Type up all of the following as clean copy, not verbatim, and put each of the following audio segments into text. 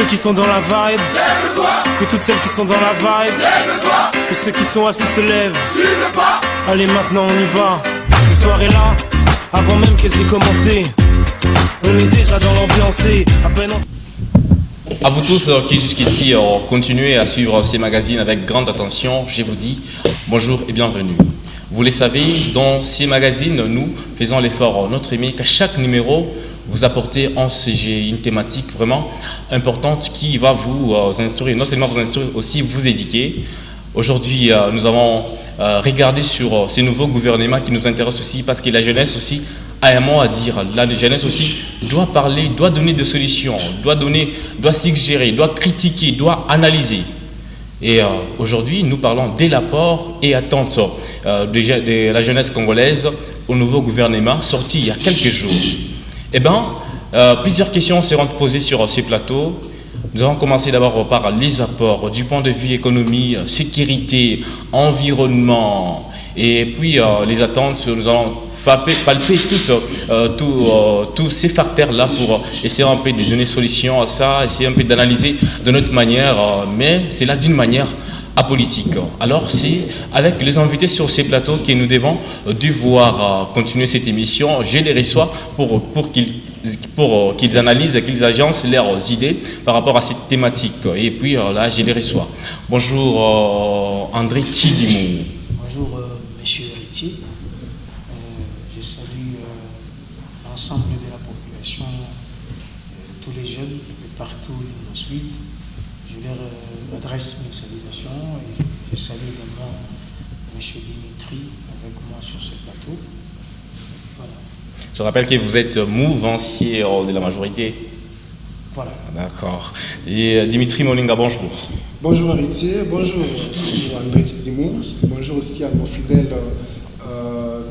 ceux qui sont dans la vibe, lève-toi. Que toutes celles qui sont dans la vibe, lève-toi. Que ceux qui sont assis se lèvent, suivez pas. Allez maintenant on y va. Ces soirées-là, avant même qu'elles aient commencé, on est déjà dans l'ambiance et à peine À vous tous qui jusqu'ici continuez à suivre ces magazines avec grande attention, je vous dis bonjour et bienvenue. Vous le savez, dans ces magazines, nous faisons l'effort, notre aimé, qu'à chaque numéro, vous apportez un sujet, une thématique vraiment importante qui va vous instruire, non seulement vous instruire, aussi vous éduquer. Aujourd'hui, nous avons regardé sur ces nouveaux gouvernements qui nous intéressent aussi parce que la jeunesse aussi a un mot à dire. La jeunesse aussi doit parler, doit donner des solutions, doit suggérer, doit critiquer, doit analyser. Et aujourd'hui, nous parlons de l'apport et attente de la jeunesse congolaise au nouveau gouvernement sorti il y a quelques jours. Eh bien, plusieurs questions seront posées sur ce plateau. Nous allons commencer d'abord par les apports du point de vue économie, sécurité, environnement, et puis les attentes. Nous allons palper tous ces facteurs-là pour essayer un peu de donner solution à ça, essayer un peu d'analyser de notre manière, mais c'est là d'une manière apolitique. Alors c'est avec les invités sur ces plateaux que nous devons devoir continuer cette émission. Je les reçois pour qu'ils analysent, qu'ils agencent leurs idées par rapport à cette thématique. Et puis là, je les reçois. Bonjour André Tidimou. Bonjour Monsieur Héritier. Je salue l'ensemble de la population, tous les jeunes de partout où ils nous suivent. Je leur adresse mes salutations et je salue également M. Dimitri avec moi sur ce plateau. Voilà. Je rappelle que vous êtes mouvancier de la majorité. Voilà. D'accord. Et Dimitri Molinga, bonjour. Bonjour Héritier, bonjour André Tidimou, bonjour aussi à nos fidèles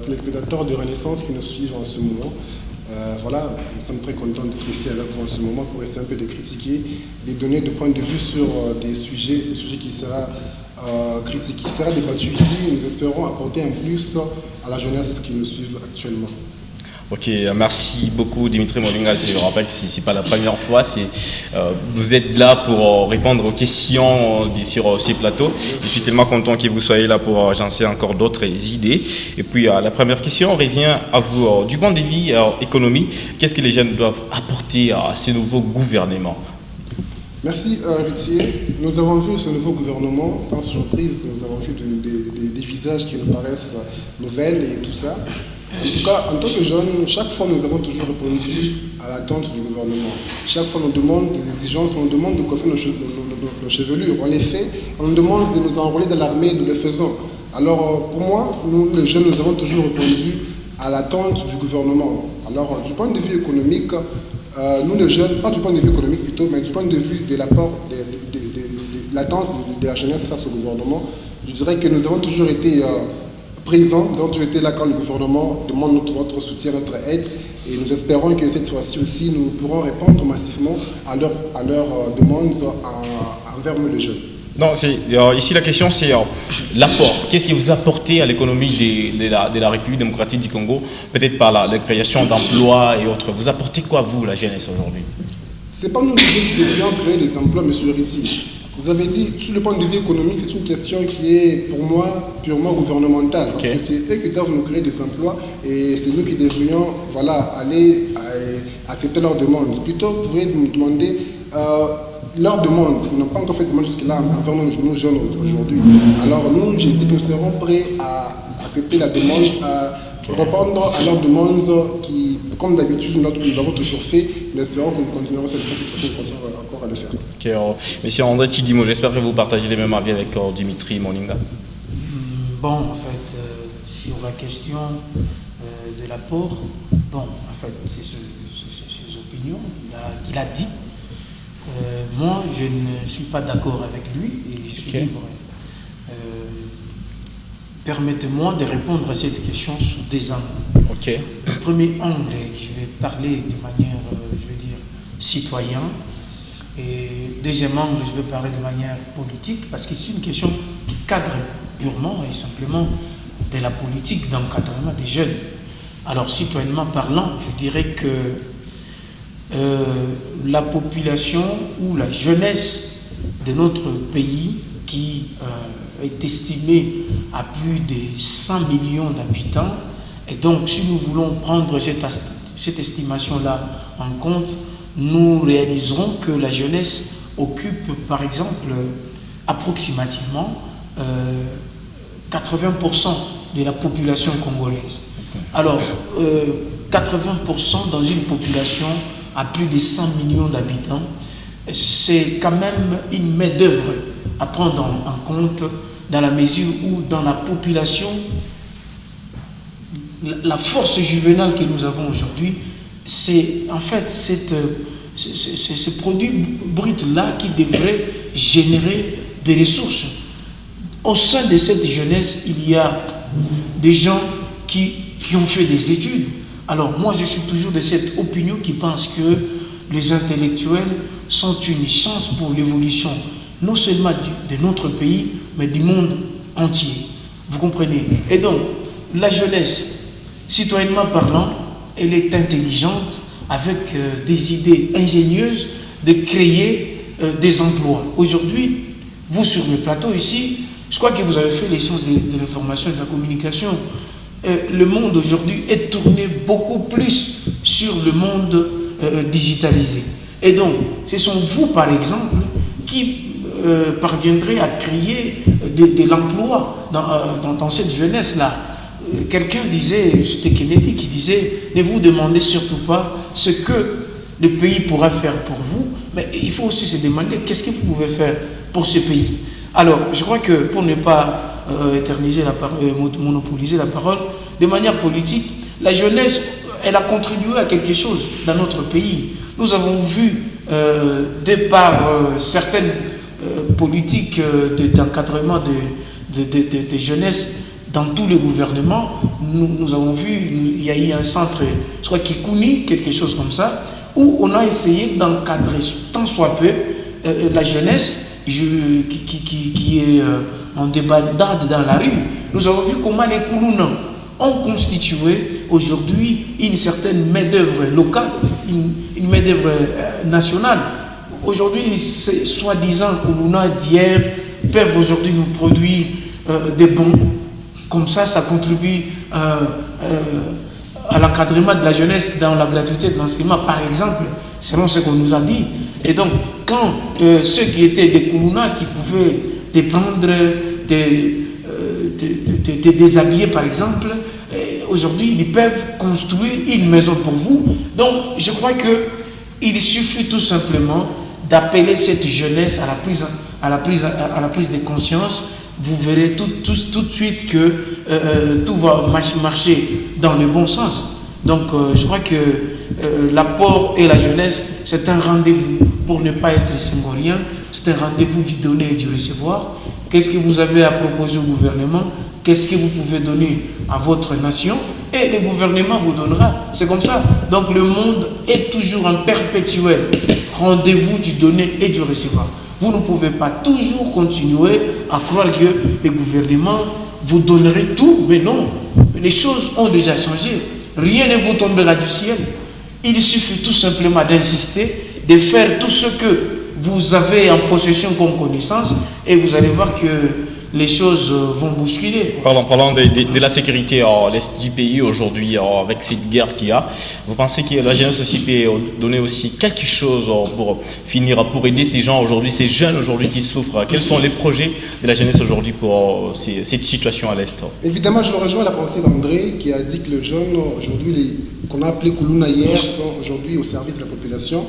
téléspectateurs de Renaissance qui nous suivent en ce moment. Voilà, nous sommes très contents d'être ici avec vous en ce moment pour essayer un peu de critiquer, de donner de points de vue sur des sujets qui sera critiqué, qui sera débattu ici. Nous espérons apporter un plus à la jeunesse qui nous suit actuellement. Ok, merci beaucoup Dimitri Molinga. Je rappelle que ce n'est pas la première fois, vous êtes là pour répondre aux questions sur ces plateaux. Je suis tellement content que vous soyez là pour agencer encore d'autres idées. Et puis la première question revient à vous. Du point de vue économique, qu'est-ce que les jeunes doivent apporter à ces nouveaux gouvernements? Merci Héritier. Nous avons vu ce nouveau gouvernement, sans surprise, nous avons vu des visages qui nous paraissent nouvelles et tout ça. En tout cas, en tant que jeunes, chaque fois nous avons toujours répondu à l'attente du gouvernement. Chaque fois on nous demande des exigences, on nous demande de coiffer nos chevelures. On les fait, on nous demande de nous enrôler dans l'armée, nous le faisons. Alors pour moi, nous les jeunes, nous avons toujours répondu à l'attente du gouvernement. Alors du point de vue économique, nous les jeunes, pas du point de vue économique plutôt, mais du point de vue de l'apport, de l'attente de la jeunesse face au gouvernement, je dirais que nous avons toujours été présents, nous avons toujours été là quand le gouvernement demande notre soutien, notre aide, et nous espérons que cette fois-ci aussi, nous pourrons répondre massivement à leurs demandes envers nous les jeunes. Non, ici la question c'est l'apport. Qu'est-ce que vous apportez à l'économie de la République démocratique du Congo, peut-être par la création d'emplois et autres. Vous apportez quoi, vous, la jeunesse, aujourd'hui? Ce n'est pas nous qui devrions créer des emplois, M. Héritier. Vous avez dit, sur le point de vue économique, c'est une question qui est, pour moi, purement gouvernementale. Parce que c'est eux qui doivent nous créer des emplois et c'est nous qui devrions aller accepter leurs demandes. Plutôt, vous pouvez nous demander leurs demandes. Ils n'ont pas encore fait de demande jusque-là envers nous jeunes aujourd'hui. Alors nous, j'ai dit que nous serons prêts à accepter la demande, à répondre à leurs demandes qui, comme d'habitude, nous avons toujours fait. Nous espérons que nous continuerons cette façon encore à le faire. Okay, Monsieur André Tidimou, j'espère que vous partagez les mêmes avis avec Dimitri Molinga. Bon, en fait, sur la question de l'apport, bon, en fait, c'est ses opinions qu'il a dit. Moi, je ne suis pas d'accord avec lui et je suis libre. Permettez-moi de répondre à cette question sous des angles. Okay. Le premier angle, je vais parler de manière, citoyenne. Et deuxième angle, je vais parler de manière politique, parce que c'est une question qui cadre purement et simplement de la politique d'encadrement des jeunes. Alors, citoyennement parlant, je dirais que la population ou la jeunesse de notre pays qui est estimée à plus de 100 millions d'habitants. Et donc, si nous voulons prendre cette estimation-là en compte, nous réaliserons que la jeunesse occupe, par exemple, approximativement 80% de la population congolaise. Alors, 80% dans une population à plus de 100 millions d'habitants, c'est quand même une main-d'œuvre à prendre en compte dans la mesure où dans la population, la force juvénale que nous avons aujourd'hui, c'est en fait ce produit brut-là qui devrait générer des ressources. Au sein de cette jeunesse, il y a des gens qui ont fait des études. Alors moi, je suis toujours de cette opinion qui pense que les intellectuels sont une chance pour l'évolution, non seulement de notre pays, mais du monde entier. Vous comprenez? Et donc, la jeunesse, citoyennement parlant, elle est intelligente, avec des idées ingénieuses de créer des emplois. Aujourd'hui, vous sur le plateau ici, je crois que vous avez fait les sciences de l'information et de la communication. Le monde aujourd'hui est tourné beaucoup plus sur le monde digitalisé. Et donc, ce sont vous, par exemple, qui parviendrez à créer de l'emploi dans cette jeunesse-là. Quelqu'un disait, c'était Kennedy qui disait, ne vous demandez surtout pas ce que le pays pourra faire pour vous, mais il faut aussi se demander qu'est-ce que vous pouvez faire pour ce pays. Alors, je crois que pour ne pas monopoliser la parole, de manière politique, la jeunesse, elle a contribué à quelque chose dans notre pays. Nous avons vu, de par certaines politiques d'encadrement de jeunesse dans tous les gouvernements, nous avons vu, il y a eu un centre, je crois Kikouni, quelque chose comme ça, où on a essayé d'encadrer tant soit peu la jeunesse qui est en débandade dans la rue. Nous avons vu comment les Koulouna ont constitué aujourd'hui une certaine main-d'œuvre locale, une main-d'œuvre nationale. Aujourd'hui, ces soi-disant Koulouna d'hier peuvent aujourd'hui nous produire des bons. Comme ça contribue à l'encadrement de la jeunesse dans la gratuité de l'enseignement, par exemple, selon ce qu'on nous a dit. Et donc, quand ceux qui étaient des Koulouna, qui pouvaient te prendre, te déshabiller, par exemple, aujourd'hui, ils peuvent construire une maison pour vous. Donc, je crois qu'il suffit tout simplement d'appeler cette jeunesse à la prise de conscience. Vous verrez tout de suite que tout va marcher dans le bon sens. Donc, je crois que l'apport et la jeunesse, c'est un rendez-vous pour ne pas être symbolique. C'est un rendez-vous du donner et du recevoir. Qu'est-ce que vous avez à proposer au gouvernement? Qu'est-ce que vous pouvez donner à votre nation? Et le gouvernement vous donnera. C'est comme ça. Donc, le monde est toujours en perpétuel rendez-vous du donner et du recevoir. Vous ne pouvez pas toujours continuer à croire que le gouvernement vous donnerait tout, mais non. Les choses ont déjà changé. Rien ne vous tombera du ciel. Il suffit tout simplement d'insister, de faire tout ce que vous avez en possession comme connaissance, et vous allez voir que les choses vont bousculer. Parlons de la sécurité à l'est du pays aujourd'hui, avec cette guerre qu'il y a. Vous pensez que la jeunesse aussi peut donner aussi quelque chose pour finir, pour aider ces gens aujourd'hui, ces jeunes aujourd'hui qui souffrent? Quels sont les projets de la jeunesse aujourd'hui pour cette situation à l'est? Évidemment, je rejoins la pensée d'André qui a dit que les jeunes aujourd'hui, qu'on a appelés Koulouna hier, sont aujourd'hui au service de la population.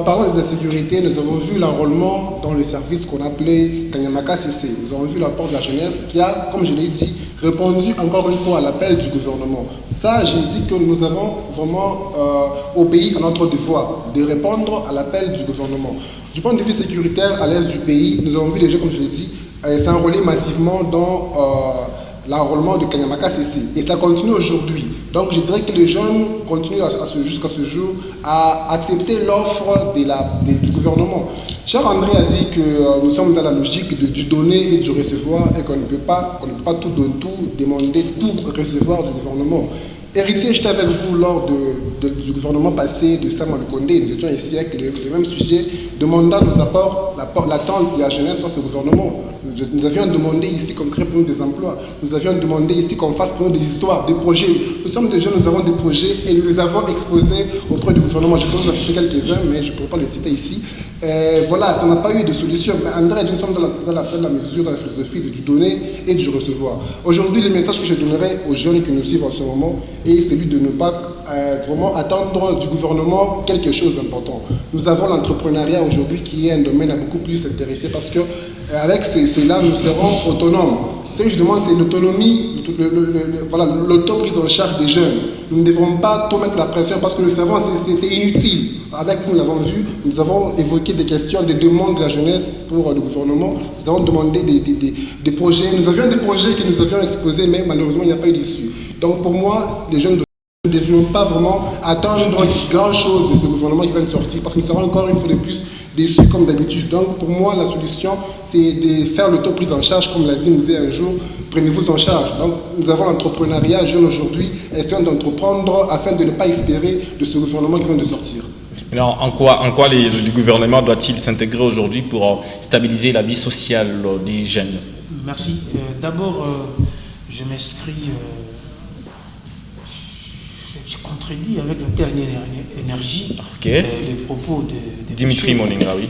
Parlant de la sécurité, nous avons vu l'enrôlement dans le service qu'on appelait Kanyamaka CC. Nous avons vu l'apport de la jeunesse qui a, comme je l'ai dit, répondu encore une fois à l'appel du gouvernement. Ça, j'ai dit que nous avons vraiment obéi à notre devoir de répondre à l'appel du gouvernement. Du point de vue sécuritaire, à l'est du pays, nous avons vu déjà, comme je l'ai dit, s'enrôler massivement dans l'enrôlement de Kanyamaka CC. Et ça continue aujourd'hui. Donc je dirais que les jeunes continuent jusqu'à ce jour à accepter l'offre du gouvernement gouvernement. Cher André a dit que nous sommes dans la logique du donner et du recevoir et qu'on ne peut pas tout donner, tout demander, tout recevoir du gouvernement. Héritier, j'étais avec vous lors du gouvernement passé de Sam Condé. Nous étions ici avec les mêmes sujets, demandant nos apports, l'attente de la jeunesse face au gouvernement. Nous avions demandé ici qu'on crée pour nous des emplois. Nous avions demandé ici qu'on fasse pour nous des histoires, des projets. Nous sommes des jeunes, nous avons des projets et nous les avons exposés auprès du gouvernement. Je peux vous en citer quelques-uns, mais je ne pourrais pas les citer ici. Voilà, ça n'a pas eu de solution. Mais André, nous sommes dans la mesure, dans la philosophie du donner et du recevoir. Aujourd'hui, le message que je donnerai aux jeunes qui nous suivent en ce moment est celui de ne pas vraiment attendre du gouvernement quelque chose d'important. Nous avons l'entrepreneuriat aujourd'hui qui est un domaine à beaucoup plus s'intéresser parce que avec cela, nous serons autonomes. Ce que je demande, c'est l'autonomie, voilà, l'auto-prise en charge des jeunes. Nous ne devrons pas trop mettre la pression parce que nous savons que c'est inutile. Avec vous, nous l'avons vu, nous avons évoqué des questions, des demandes de la jeunesse pour le gouvernement. Nous avons demandé des projets. Nous avions des projets que nous avions exposés, mais malheureusement, il n'y a pas eu d'issue. Donc pour moi, les jeunes ne devions pas vraiment attendre grand-chose de ce gouvernement qui vient de sortir parce que nous serons encore une fois de plus déçus comme d'habitude. Donc pour moi, la solution, c'est de faire l'auto-prise en charge, comme l'a dit Mouzé un jour, prenez-vous en charge. Donc nous avons l'entrepreneuriat jeune aujourd'hui, essayons d'entreprendre afin de ne pas espérer de ce gouvernement qui vient de sortir. Alors, en quoi le gouvernement doit-il s'intégrer aujourd'hui pour stabiliser la vie sociale des jeunes? Merci. D'abord, je m'inscris... je contredis avec la dernière énergie les propos de Dimitri Moninga, oui.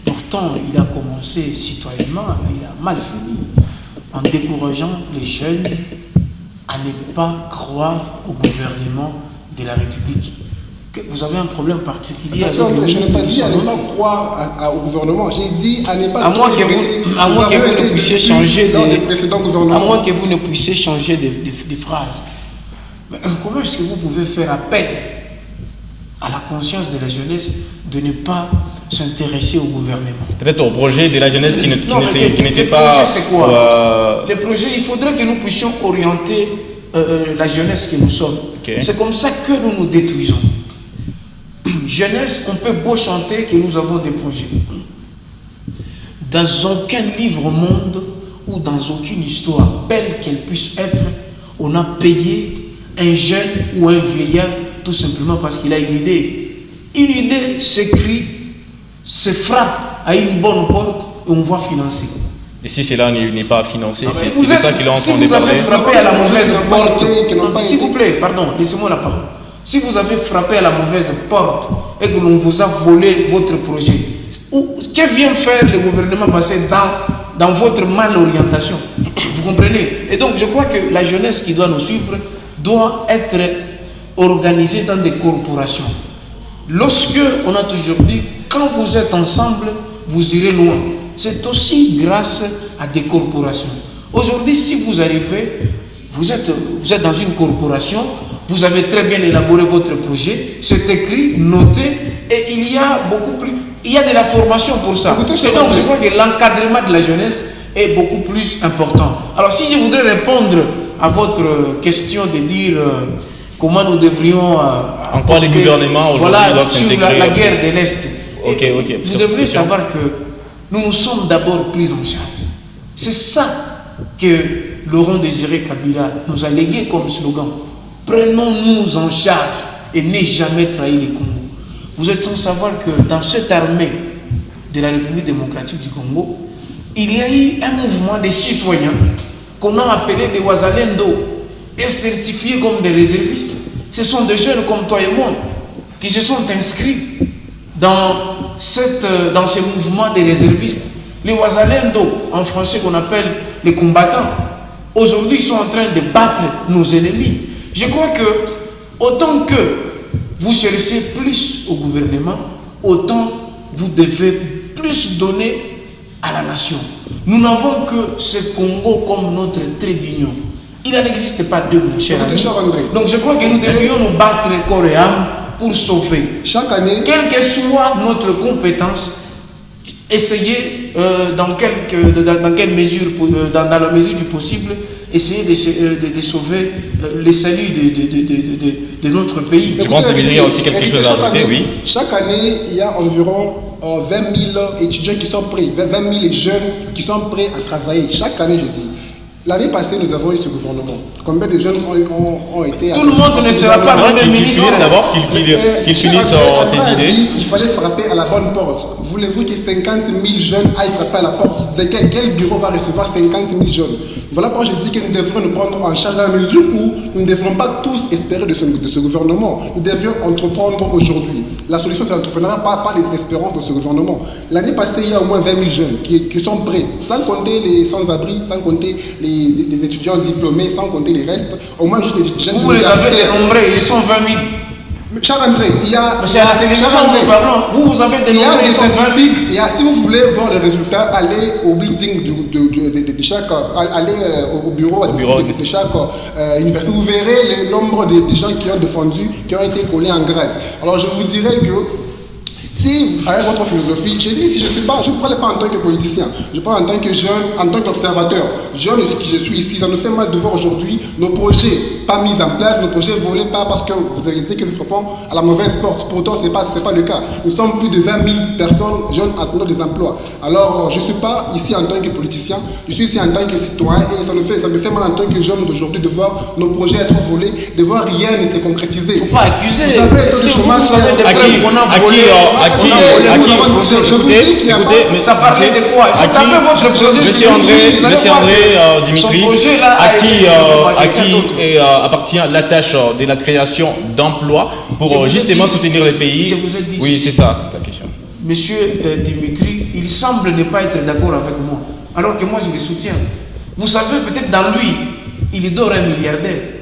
Pourtant, il a commencé citoyennement, mais il a mal fini en décourageant les jeunes à ne pas croire au gouvernement de la République. Vous avez un problème particulier avec le ministre. Je n'ai pas dit à ne pas croire au gouvernement. J'ai dit à ne pas à moins que vous ne puissiez changer des précédents gouvernements. À moins que vous ne puissiez changer des phrases. Mais comment est-ce que vous pouvez faire appel à la conscience de la jeunesse de ne pas s'intéresser au gouvernement? Peut-être au projet de la jeunesse qui n'était pas... Le projet, c'est quoi? Le projet, il faudrait que nous puissions orienter la jeunesse que nous sommes. C'est comme ça que nous nous détruisons. Jeunesse, on peut beau chanter que nous avons des projets. Dans aucun livre au monde ou dans aucune histoire, belle qu'elle puisse être, on a payé un jeune ou un vieillard tout simplement parce qu'il a une idée. Une idée s'écrit, se frappe à une bonne porte et on va financer. Et si cela n'est pas financé, c'est de ça qu'il est en train de parler. Si vous avez frappé à la mauvaise porte, s'il vous plaît, pardon, laissez-moi la parole. Si vous avez frappé à la mauvaise porte et que l'on vous a volé votre projet, que vient faire le gouvernement passé dans votre malorientation? Vous comprenez? Et donc je crois que la jeunesse qui doit nous suivre doit être organisée dans des corporations. Lorsque on a toujours dit, quand vous êtes ensemble, vous irez loin. C'est aussi grâce à des corporations. Aujourd'hui, si vous arrivez, vous êtes dans une corporation, vous avez très bien élaboré votre projet, c'est écrit, noté, et il y a beaucoup plus, il y a de la formation pour ça. Et donc, je crois que l'encadrement de la jeunesse est beaucoup plus important. Alors, si je voudrais répondre à votre question de dire comment nous devrions... en quoi les gouvernements aujourd'hui doivent s'intégrer sur la guerre de l'Est. Vous devriez savoir que nous nous sommes d'abord pris en charge. C'est ça que Laurent Désiré Kabila nous a légué comme slogan. Prenons-nous en charge et n'ayez jamais trahi les Congo. Vous êtes sans savoir que dans cette armée de la République démocratique du Congo, il y a eu un mouvement de citoyens qu'on a appelé des Wazalendo et certifiés comme des réservistes. Ce sont des jeunes comme toi et moi qui se sont inscrits dans ce mouvement des réservistes. Les Wazalendo, en français qu'on appelle les combattants, aujourd'hui ils sont en train de battre nos ennemis. Je crois que autant que vous cherchez plus au gouvernement, autant vous devez plus donner à la nation. Nous n'avons que ce Congo comme notre trait d'union. Il n'en existe pas deux, mon cher ami. Donc je crois que nous devrions nous battre corps et âme pour sauver. Chaque année, quelle que soit notre compétence, essayer dans quelle mesure, dans la mesure du possible, essayer de sauver le salut de notre pays. Je pense qu'il y a aussi quelque chose à ajouter, oui. Chaque année, il y a environ 20 000 étudiants qui sont prêts, 20 000 jeunes qui sont prêts à travailler. Chaque année, je dis. L'année passée, nous avons eu ce gouvernement. Combien de jeunes ont été... Tout le monde ne sera pas le même ministre. D'abord qu'il finisse ses idées. Il fallait frapper à la bonne porte. Voulez-vous que 50 000 jeunes aillent frapper à la porte? Quel bureau va recevoir 50 000 jeunes? Voilà pourquoi je dis que nous devrions nous prendre en charge à la mesure où nous ne devrons pas tous espérer de ce gouvernement. Nous devions entreprendre aujourd'hui. La solution, c'est l'entrepreneuriat, pas les espérances de ce gouvernement. L'année passée, il y a au moins 20 000 jeunes qui sont prêts, sans compter les sans-abri, sans compter les étudiants diplômés, sans compter les restes, au moins juste les jeunes. Vous les avez dénombrés, ils sont 20 000. Cher André, il y a... C'est à la télévision que nous parlons. Vous avez dénombré, ils sont 20 000. Si vous voulez voir les résultats, allez au building de chaque... Allez au bureau de chaque université. Vous verrez le nombre de gens qui ont défendu, qui ont été collés en grade. Alors je vous dirais que si, avec votre philosophie, je dis, si je ne parle pas en tant que politicien, je parle en tant que jeune, en tant qu'observateur. Jeune qui je suis ici, ça nous fait mal de voir aujourd'hui nos projets pas mis en place, nos projets volés pas parce que vous avez dit que nous frappons à la mauvaise porte. Pourtant, ce n'est pas le cas. Nous sommes plus de 20 000 personnes jeunes attendant des emplois. Alors, je ne suis pas ici en tant que politicien, je suis ici en tant que citoyen et ça me fait mal en tant que jeune d'aujourd'hui de voir nos projets être volés, de voir rien ne se concrétiser. Il ne faut pas accuser. Vous savez, est-ce le que chômage, vous savez des preuves qu'on a volé? Je vous dis qu'il n'y a pas... Mais ça parlait de quoi? Il faut taper votre projet. Monsieur André Dimitri, à qui appartient la tâche de la création d'emplois pour justement soutenir les pays? Je vous ai dit oui, c'est ça la question. Monsieur Dimitri, il semble ne pas être d'accord avec moi, alors que moi je le soutiens. Vous savez, peut-être dans lui, il dort un milliardaire.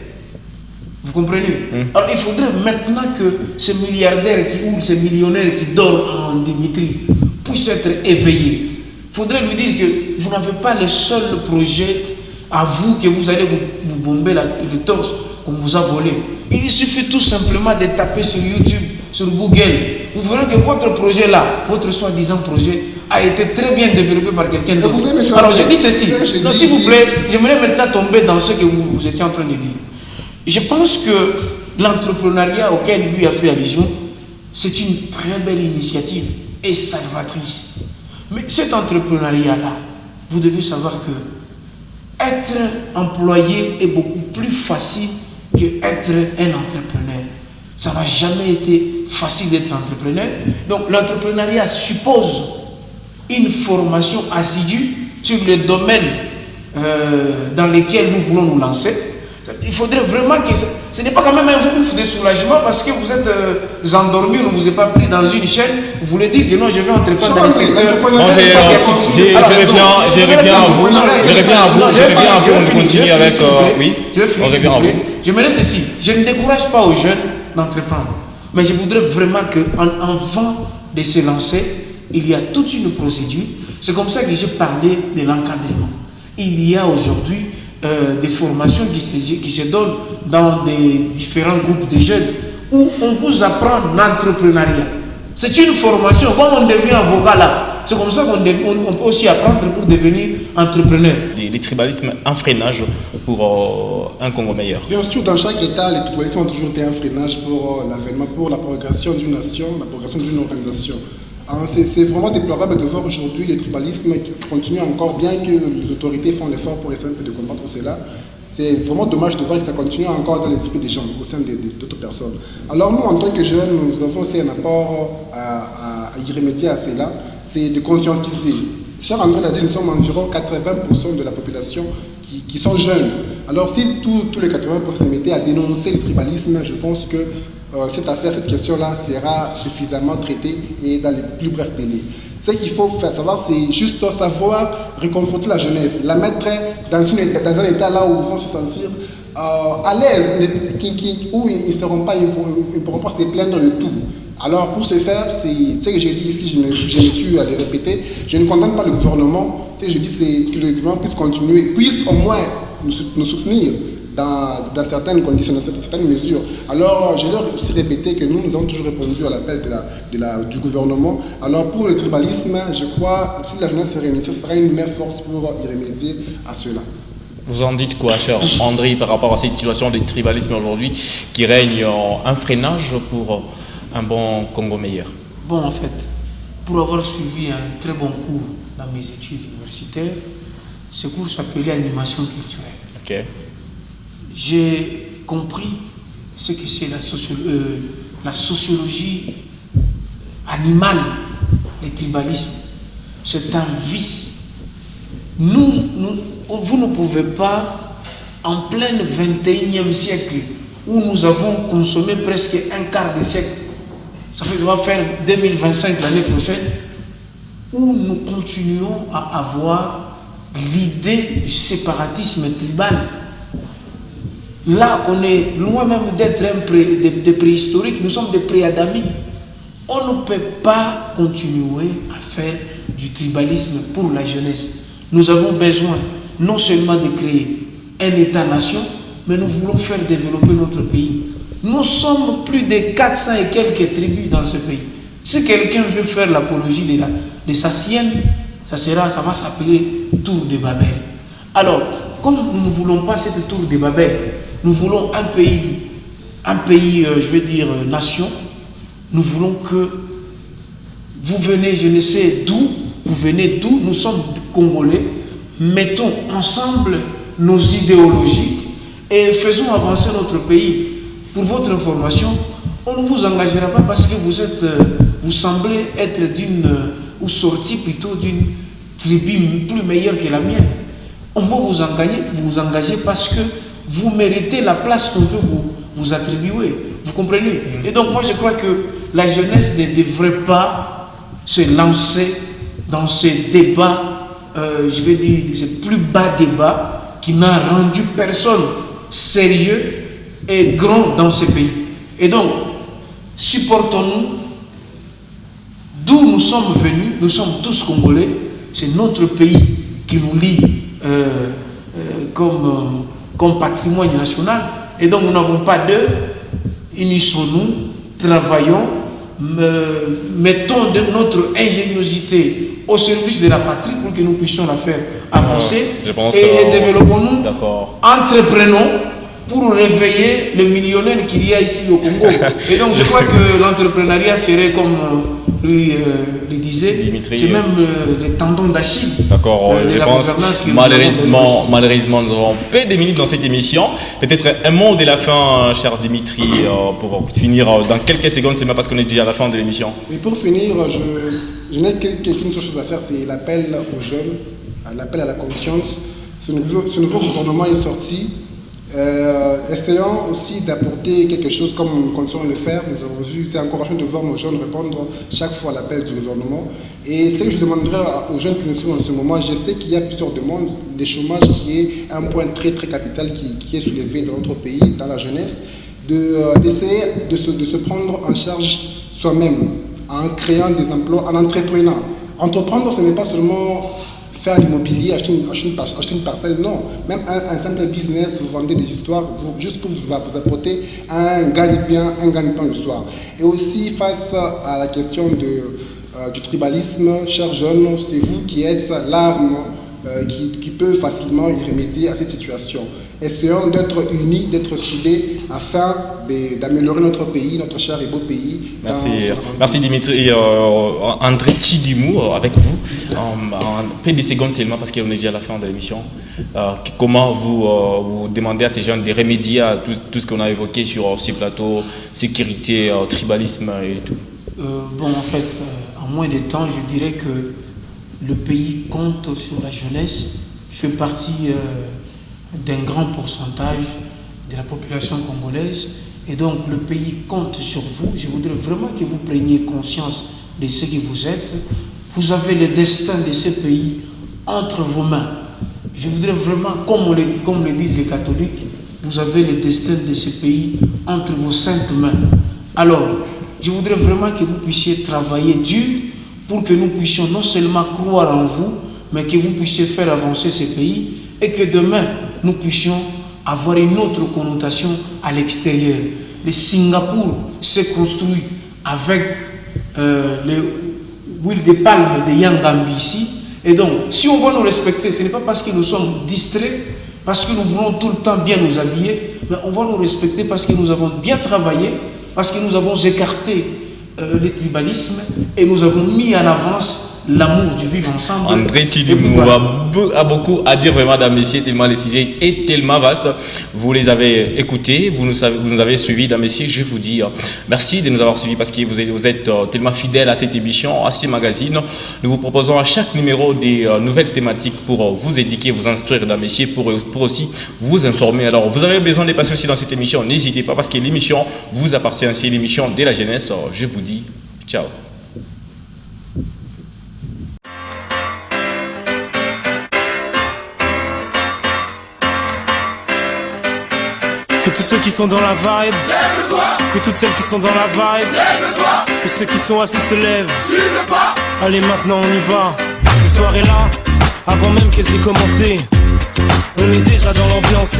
Vous comprenez? Alors il faudrait maintenant que ce milliardaire ou ce millionnaire qui dort en Dimitri puisse être éveillé. Il faudrait lui dire que vous n'avez pas le seul projet à vous, que vous allez vous bomber le torse qu'on vous a volé. Il suffit tout simplement de taper sur YouTube, sur Google. Vous verrez que votre projet là, votre soi-disant projet, a été très bien développé par quelqu'un d'autre. Alors je dis ceci. Donc s'il vous plaît, j'aimerais maintenant tomber dans ce que vous étiez en train de dire. Je pense que l'entrepreneuriat auquel lui a fait allusion, c'est une très belle initiative et salvatrice. Mais cet entrepreneuriat-là, vous devez savoir que être employé est beaucoup plus facile qu'être un entrepreneur. Ça n'a jamais été facile d'être entrepreneur. Donc l'entrepreneuriat suppose une formation assidue sur le domaine dans lequel nous voulons nous lancer. Il faudrait vraiment que ce n'est pas quand même un ouf de soulagement parce que vous êtes endormi, on ne vous a pas pris dans une chaîne. Vous voulez dire que non, je vais entreprendre dans le secteur. Je reviens à vous. On continue avec. Oui, je vais finir. J'aimerais ceci. Je ne décourage pas aux jeunes d'entreprendre. Mais je voudrais vraiment qu'avant de se lancer, il y a toute une procédure. C'est comme ça que j'ai parlé de l'encadrement. Il y a aujourd'hui des formations qui se donnent dans des différents groupes de jeunes où on vous apprend l'entrepreneuriat. C'est une formation, comme on devient avocat là. C'est comme ça qu'on peut aussi apprendre pour devenir entrepreneur. Les tribalismes, un freinage pour un Congo meilleur. Bien sûr, dans chaque État, les tribalismes ont toujours été un freinage pour l'avènement, pour la progression d'une nation, la progression d'une organisation. C'est vraiment déplorable de voir aujourd'hui les tribalismes qui continuent encore, bien que les autorités font l'effort pour essayer un peu de combattre cela. C'est vraiment dommage de voir que ça continue encore dans l'esprit des gens, au sein d'autres personnes. Alors nous, en tant que jeunes, nous avons aussi un apport à y remédier à cela, c'est de conscientiser. Cher André l'a dit, nous sommes environ 80% de la population qui sont jeunes. Alors si tous les 80% se mettaient à dénoncer le tribalisme, je pense que cette affaire, cette question-là sera suffisamment traitée et dans les plus brefs délais. Ce qu'il faut faire savoir, c'est juste savoir réconforter la jeunesse, la mettre dans un état là où ils vont se sentir à l'aise, où ils ne pourront pas se plaindre de tout. Alors pour ce faire, c'est ce que j'ai dit ici, je me tue à le répéter, je ne condamne pas le gouvernement, je dis c'est que le gouvernement puisse continuer, puisse au moins nous soutenir dans certaines conditions, dans certaines mesures. Alors, je leur ai aussi répété que nous avons toujours répondu à l'appel du gouvernement. Alors, pour le tribalisme, je crois que si la jeunesse se réunit, ce sera une main forte pour y remédier à cela. Vous en dites quoi, cher André, par rapport à cette situation de tribalisme aujourd'hui qui règne un freinage pour un bon Congo meilleur? Bon, en fait, pour avoir suivi un très bon cours dans mes études universitaires. Ce cours s'appelait animation culturelle. Ok. J'ai compris ce que c'est la sociologie animale, le tribalisme. C'est un vice. Vous ne pouvez pas, en plein 21e siècle, où nous avons consommé presque un quart de siècle, ça fait qu'on va faire 2025 l'année prochaine, où nous continuons à avoir l'idée du séparatisme tribal. Là, on est loin même d'être des préhistoriques, nous sommes des préadamiques. On ne peut pas continuer à faire du tribalisme pour la jeunesse. Nous avons besoin non seulement de créer un État-nation, mais nous voulons faire développer notre pays. Nous sommes plus de 400 et quelques tribus dans ce pays. Si quelqu'un veut faire l'apologie de sa sienne, ça va s'appeler Tour de Babel. Alors, comme nous ne voulons pas cette Tour de Babel, nous voulons un pays, nation. Nous voulons que vous venez, je ne sais d'où, vous venez d'où, nous sommes Congolais, mettons ensemble nos idéologies et faisons avancer notre pays. Pour votre information, on ne vous engagera pas parce que vous semblez être sorti plutôt d'une tribu plus meilleure que la mienne. On va vous engager parce que vous méritez la place qu'on veut vous attribuer. Vous comprenez? Et donc moi je crois que la jeunesse ne devrait pas se lancer dans ces débats, ces plus bas débats qui n'a rendu personne sérieux et grand dans ce pays. Et donc, supportons-nous d'où nous sommes venus, nous sommes tous Congolais, c'est notre pays qui nous lie comme patrimoine national. Et donc nous n'avons pas d'eux, unissons-nous, travaillons, mettons de notre ingéniosité au service de la patrie pour que nous puissions la faire avancer et développons-nous, entreprenons pour réveiller le millionnaire qu'il y a ici au Congo. Et donc je crois que l'entrepreneuriat serait comme lui le disait, c'est même les tendons d'Achille. D'accord, je pense malheureusement nous avons peu de minutes dans cette émission. Peut-être un mot de la fin, cher Dimitri, pour finir dans quelques secondes, c'est même parce qu'on est déjà à la fin de l'émission. Et pour finir, je n'ai qu'une seule chose à faire, c'est l'appel aux jeunes, l'appel à la conscience. Ce nouveau gouvernement est sorti. Essayons aussi d'apporter quelque chose comme nous continuons à le faire. Nous avons vu, c'est encourageant de voir nos jeunes répondre chaque fois à l'appel du gouvernement. Et ce que je demanderai aux jeunes qui nous suivent en ce moment, je sais qu'il y a plusieurs demandes. Le chômage qui est un point très très capital qui est soulevé dans notre pays, dans la jeunesse, d'essayer de se prendre en charge soi-même en créant des emplois, en entreprenant. Entreprendre, ce n'est pas seulement faire l'immobilier, acheter une parcelle, non. Même un simple business, vous vendez des histoires, juste pour vous apporter un gagne-pain le soir. Et aussi, face à la question du tribalisme, chers jeunes, c'est vous qui êtes l'arme qui peut facilement y remédier à cette situation. Essayons d'être unis, d'être soudés afin d'améliorer notre pays, notre cher et beau pays. Merci Dimitri. André Chidimou, avec vous, en peu de secondes seulement parce qu'on est déjà à la fin de l'émission. Comment vous demandez à ces jeunes de remédier à tout ce qu'on a évoqué sur ce plateau, sécurité, tribalisme et tout? En fait, en moins de temps, je dirais que le pays compte sur la jeunesse, fait partie d'un grand pourcentage de la population congolaise. Et donc le pays compte sur vous. Je voudrais vraiment que vous preniez conscience de ce que vous êtes. Vous avez le destin de ce pays entre vos mains. Je voudrais vraiment, comme le disent les catholiques, vous avez le destin de ce pays entre vos saintes mains. Alors, je voudrais vraiment que vous puissiez travailler dur pour que nous puissions non seulement croire en vous, mais que vous puissiez faire avancer ce pays et que demain, nous puissions avoir une autre connotation à l'extérieur. Le Singapour s'est construit avec l'huile de palme de Yangambi ici. Et donc, si on va nous respecter, ce n'est pas parce que nous sommes distraits, parce que nous voulons tout le temps bien nous habiller, mais on va nous respecter parce que nous avons bien travaillé, parce que nous avons écarté le tribalisme et nous avons mis en avance l'amour du vivre ensemble. André Tidimou a beaucoup à dire vraiment dans Messier, tellement le sujet est tellement vaste. Vous les avez écoutés, vous nous avez suivis dans Messier. Je vous dis merci de nous avoir suivis parce que vous êtes tellement fidèles à cette émission, à ces magazines. Nous vous proposons à chaque numéro des nouvelles thématiques pour vous éduquer, vous instruire dans Messier, pour aussi vous informer. Alors, vous avez besoin de passer aussi dans cette émission, n'hésitez pas parce que l'émission vous appartient, c'est l'émission de la jeunesse. Je vous dis ciao. Que tous ceux qui sont dans la vibe, lève-toi. Que toutes celles qui sont dans la vibe, lève-toi. Que ceux qui sont assis se lèvent, suivez pas. Allez maintenant on y va. Ces soirées-là, avant même qu'elles aient commencé, on est déjà dans l'ambiance.